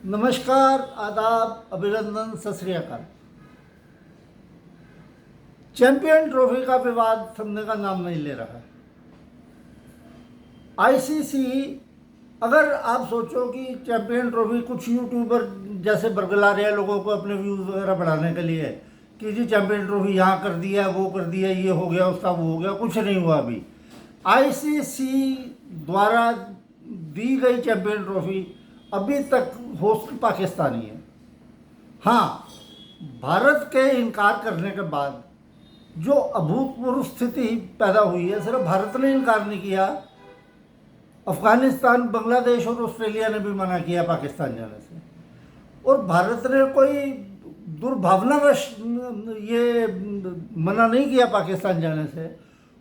नमस्कार, आदाब, अभिनंदन, सत श्री अकाल। चैंपियन ट्रॉफी का विवाद थमने का नाम नहीं ले रहा है। आईसीसी, अगर आप सोचो कि चैंपियन ट्रॉफी कुछ यूट्यूबर जैसे बरगला रहे हैं लोगों को अपने व्यूज़ वगैरह बढ़ाने के लिए कि जी चैंपियन ट्रॉफी यहाँ कर दिया, वो कर दिया, ये हो गया, उसका वो हो गया, कुछ नहीं हुआ अभी। आईसीसी द्वारा दी गई चैंपियन ट्रॉफी अभी तक होस्ट पाकिस्तानी है। हाँ, भारत के इनकार करने के बाद जो अभूतपूर्व स्थिति पैदा हुई है, सिर्फ भारत ने इनकार नहीं किया, अफगानिस्तान, बांग्लादेश और ऑस्ट्रेलिया ने भी मना किया पाकिस्तान जाने से। और भारत ने कोई दुर्भावनावश ये मना नहीं किया पाकिस्तान जाने से,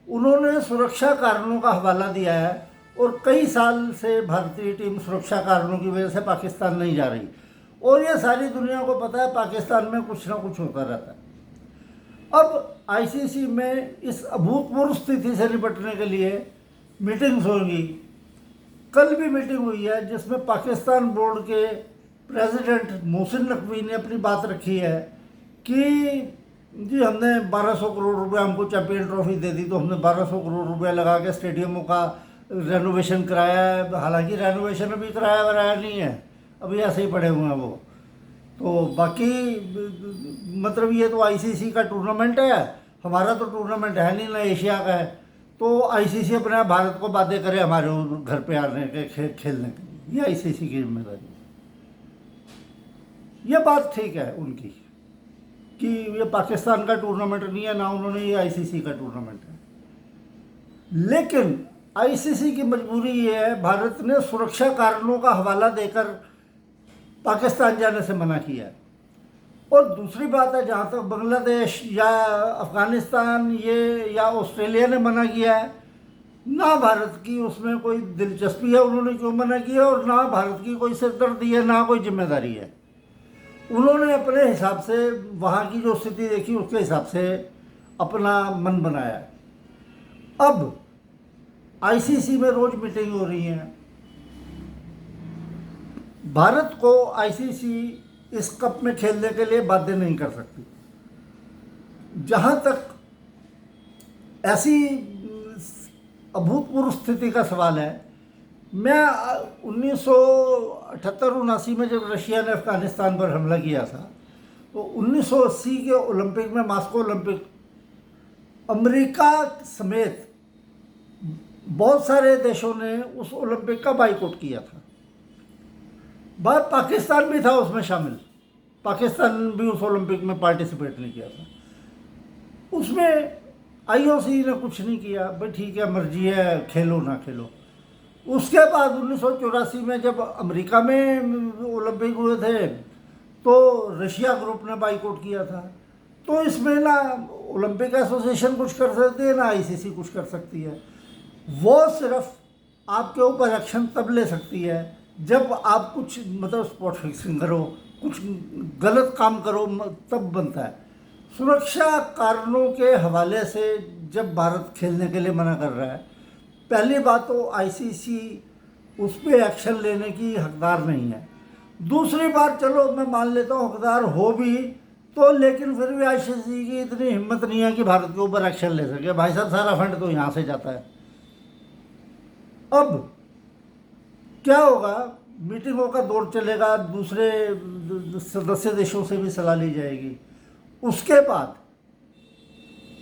उन्होंने सुरक्षा कारणों का हवाला दिया है। और कई साल से भारतीय टीम सुरक्षा कारणों की वजह से पाकिस्तान नहीं जा रही, और ये सारी दुनिया को पता है पाकिस्तान में कुछ ना कुछ होता रहता है। अब आईसीसी में इस अभूतपूर्व स्थिति से निपटने के लिए मीटिंग्स होंगी। कल भी मीटिंग हुई है जिसमें पाकिस्तान बोर्ड के प्रेसिडेंट मोहसिन नकवी ने अपनी बात रखी है कि जी हमने 1200 करोड़ रुपए हमको चैंपियन ट्रॉफी दे दी, तो हमने 1200 करोड़ रुपए लगा के स्टेडियमों का रेनोवेशन कराया है। हालांकि रेनोवेशन अभी कराया वराया नहीं है, अभी ऐसे ही पड़े हुए हैं वो। तो बाकी मतलब ये तो आईसीसी का टूर्नामेंट है, हमारा तो टूर्नामेंट है नहीं, ना एशिया का है। तो आईसीसी अपने आप भारत को बातें करे हमारे घर पे आने के खेलने के, ये आईसीसी की जिम्मेदारी। ये बात ठीक है उनकी कि ये पाकिस्तान का टूर्नामेंट नहीं है, ना उन्होंने ये आईसीसी का टूर्नामेंट है। लेकिन आईसीसी की मजबूरी ये है, भारत ने सुरक्षा कारणों का हवाला देकर पाकिस्तान जाने से मना किया है। और दूसरी बात है, जहाँ तक बांग्लादेश या अफगानिस्तान ये या ऑस्ट्रेलिया ने मना किया है, ना भारत की उसमें कोई दिलचस्पी है, उन्होंने क्यों मना किया, और ना भारत की कोई सिरदर्दी है, ना कोई जिम्मेदारी है। उन्होंने अपने हिसाब से वहाँ की जो स्थिति देखी उसके हिसाब से अपना मन बनाया। अब आईसीसी में रोज मीटिंग हो रही है। भारत को आईसीसी इस कप में खेलने के लिए बाध्य नहीं कर सकती। जहाँ तक ऐसी अभूतपूर्व स्थिति का सवाल है, मैं 1978-79 में जब रशिया ने अफगानिस्तान पर हमला किया था, तो 1980 के ओलंपिक में, मॉस्को ओलंपिक, अमेरिका समेत बहुत सारे देशों ने उस ओलंपिक का बाइकआउट किया था। बात पाकिस्तान भी था उसमें शामिल, पाकिस्तान भी उस ओलंपिक में पार्टिसिपेट नहीं किया था। उसमें आईओसी ने कुछ नहीं किया, भाई ठीक है मर्जी है, खेलो ना खेलो। उसके बाद 1984 में जब अमेरिका में ओलंपिक हुए थे तो रशिया ग्रुप ने बाइकआउट किया था। तो इसमें ना ओलंपिक एसोसिएशन कुछ कर सकती है, ना आईसीसी कुछ कर सकती है। वो सिर्फ आपके ऊपर एक्शन तब ले सकती है जब आप कुछ मतलब स्पॉट फिक्सिंग करो, कुछ गलत काम करो, तब बनता है। सुरक्षा कारणों के हवाले से जब भारत खेलने के लिए मना कर रहा है, पहली बात तो आईसीसी उस पर एक्शन लेने की हकदार नहीं है। दूसरी बात, चलो मैं मान लेता हूँ हकदार हो भी तो, लेकिन फिर भी आईसीसी की इतनी हिम्मत नहीं है कि भारत के ऊपर एक्शन ले सके। भाई साहब, सारा फंड तो यहाँ से जाता है। अब क्या होगा, मीटिंगों का दौर चलेगा, दूसरे सदस्य देशों से भी सलाह ली जाएगी। उसके बाद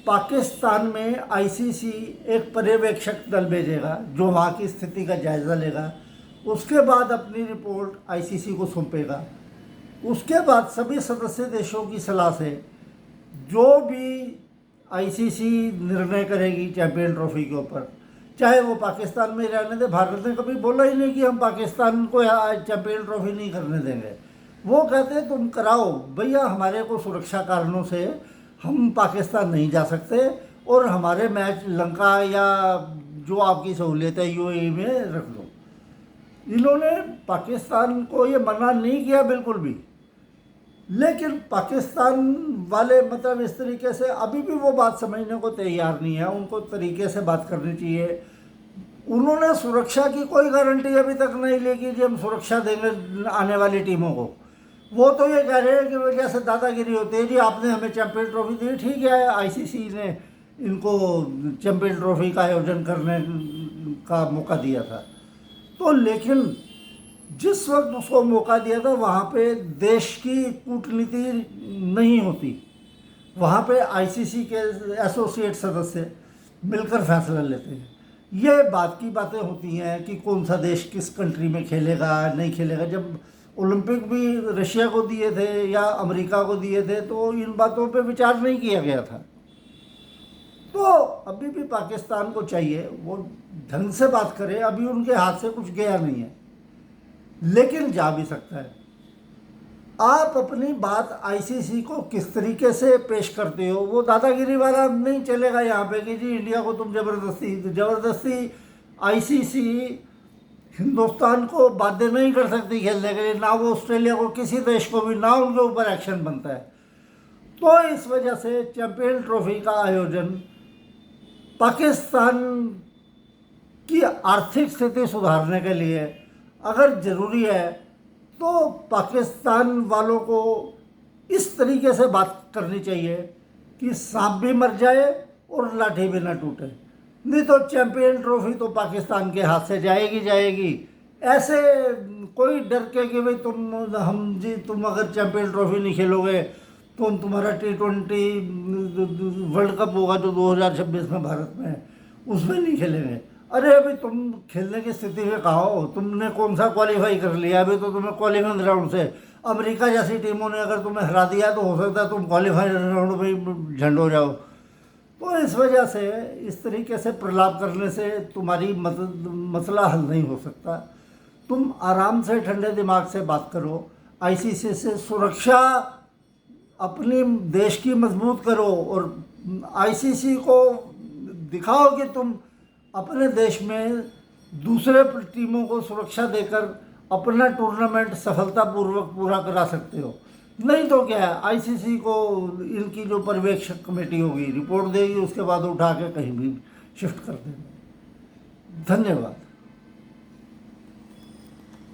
पाकिस्तान में आईसीसी एक पर्यवेक्षक दल भेजेगा जो वहाँ की स्थिति का जायज़ा लेगा। उसके बाद अपनी रिपोर्ट आईसीसी को सौंपेगा। उसके बाद सभी सदस्य देशों की सलाह से जो भी आईसीसी निर्णय करेगी चैंपियन ट्रॉफी के ऊपर, चाहे वो पाकिस्तान में रहने दे। भारत ने कभी बोला ही नहीं कि हम पाकिस्तान को चैंपियन ट्रॉफी नहीं करने देंगे। वो कहते हैं तुम कराओ भैया, हमारे को सुरक्षा कारणों से हम पाकिस्तान नहीं जा सकते, और हमारे मैच लंका या जो आपकी सहूलियत है यूएई में रख दो। इन्होंने पाकिस्तान को ये मना नहीं किया बिल्कुल भी, लेकिन पाकिस्तान वाले मतलब इस तरीके से अभी भी वो बात समझने को तैयार नहीं है। उनको तरीके से बात करनी चाहिए। उन्होंने सुरक्षा की कोई गारंटी अभी तक नहीं ली कि हम सुरक्षा देंगे आने वाली टीमों को। वो तो ये कह रहे हैं कि वो जैसे दादागिरी होती है, जी आपने हमें चैंपियन ट्रॉफी दी, ठीक है आईसीसी ने इनको चैंपियन ट्रॉफी का आयोजन करने का मौका दिया था। तो लेकिन जिस वक्त उसको मौका दिया था वहाँ पे देश की कूटनीति नहीं होती, वहाँ पे आईसीसी के एसोसिएट सदस्य मिलकर फैसला लेते हैं। ये बात की बातें होती हैं कि कौन सा देश किस कंट्री में खेलेगा नहीं खेलेगा। जब ओलंपिक भी रशिया को दिए थे या अमेरिका को दिए थे तो इन बातों पे विचार नहीं किया गया था। तो अभी भी पाकिस्तान को चाहिए वो ढंग से बात करे, अभी उनके हाथ से कुछ गया नहीं है, लेकिन जा भी सकता है। आप अपनी बात आईसीसी को किस तरीके से पेश करते हो, वो दादागिरी वाला नहीं चलेगा यहाँ पे कि जी इंडिया को तुम ज़बरदस्ती आईसीसी हिंदुस्तान को बाध्य नहीं कर सकती खेलने के लिए, ना वो ऑस्ट्रेलिया को, किसी देश को भी, ना उनके ऊपर एक्शन बनता है। तो इस वजह से चैंपियन ट्रॉफी का आयोजन पाकिस्तान की आर्थिक स्थिति सुधारने के लिए अगर ज़रूरी है तो पाकिस्तान वालों को इस तरीके से बात करनी चाहिए कि सांप भी मर जाए और लाठी भी ना टूटे, नहीं तो चैंपियन ट्रॉफी तो पाकिस्तान के हाथ से जाएगी। ऐसे कोई डर के कि भाई तुम अगर चैंपियन ट्रॉफी नहीं खेलोगे तो तुम्हारा T20 वर्ल्ड कप होगा जो 2026 में भारत में है, उसमें नहीं खेलेंगे। अरे अभी तुम खेलने की स्थिति में कहाँ हो, तुमने कौन सा क्वालिफाई कर लिया, अभी तो तुम्हें क्वालिफाइंग राउंड से अमेरिका जैसी टीमों ने अगर तुम्हें हरा दिया तो हो सकता है तुम क्वालिफाइंग राउंड में झंड हो जाओ। तो इस वजह से इस तरीके से प्रलाप करने से तुम्हारी मसला हल नहीं हो सकता। तुम आराम से ठंडे दिमाग से बात करो, आईसीसी से सुरक्षा अपनी देश की मजबूत करो और आईसीसी को दिखाओ कि तुम अपने देश में दूसरे टीमों को सुरक्षा देकर अपना टूर्नामेंट सफलतापूर्वक पूरा करा सकते हो। नहीं तो क्या है, आईसीसी को इनकी जो पर्यवेक्षक कमेटी होगी रिपोर्ट देगी, उसके बाद उठा के कहीं भी शिफ्ट कर देंगे। धन्यवाद।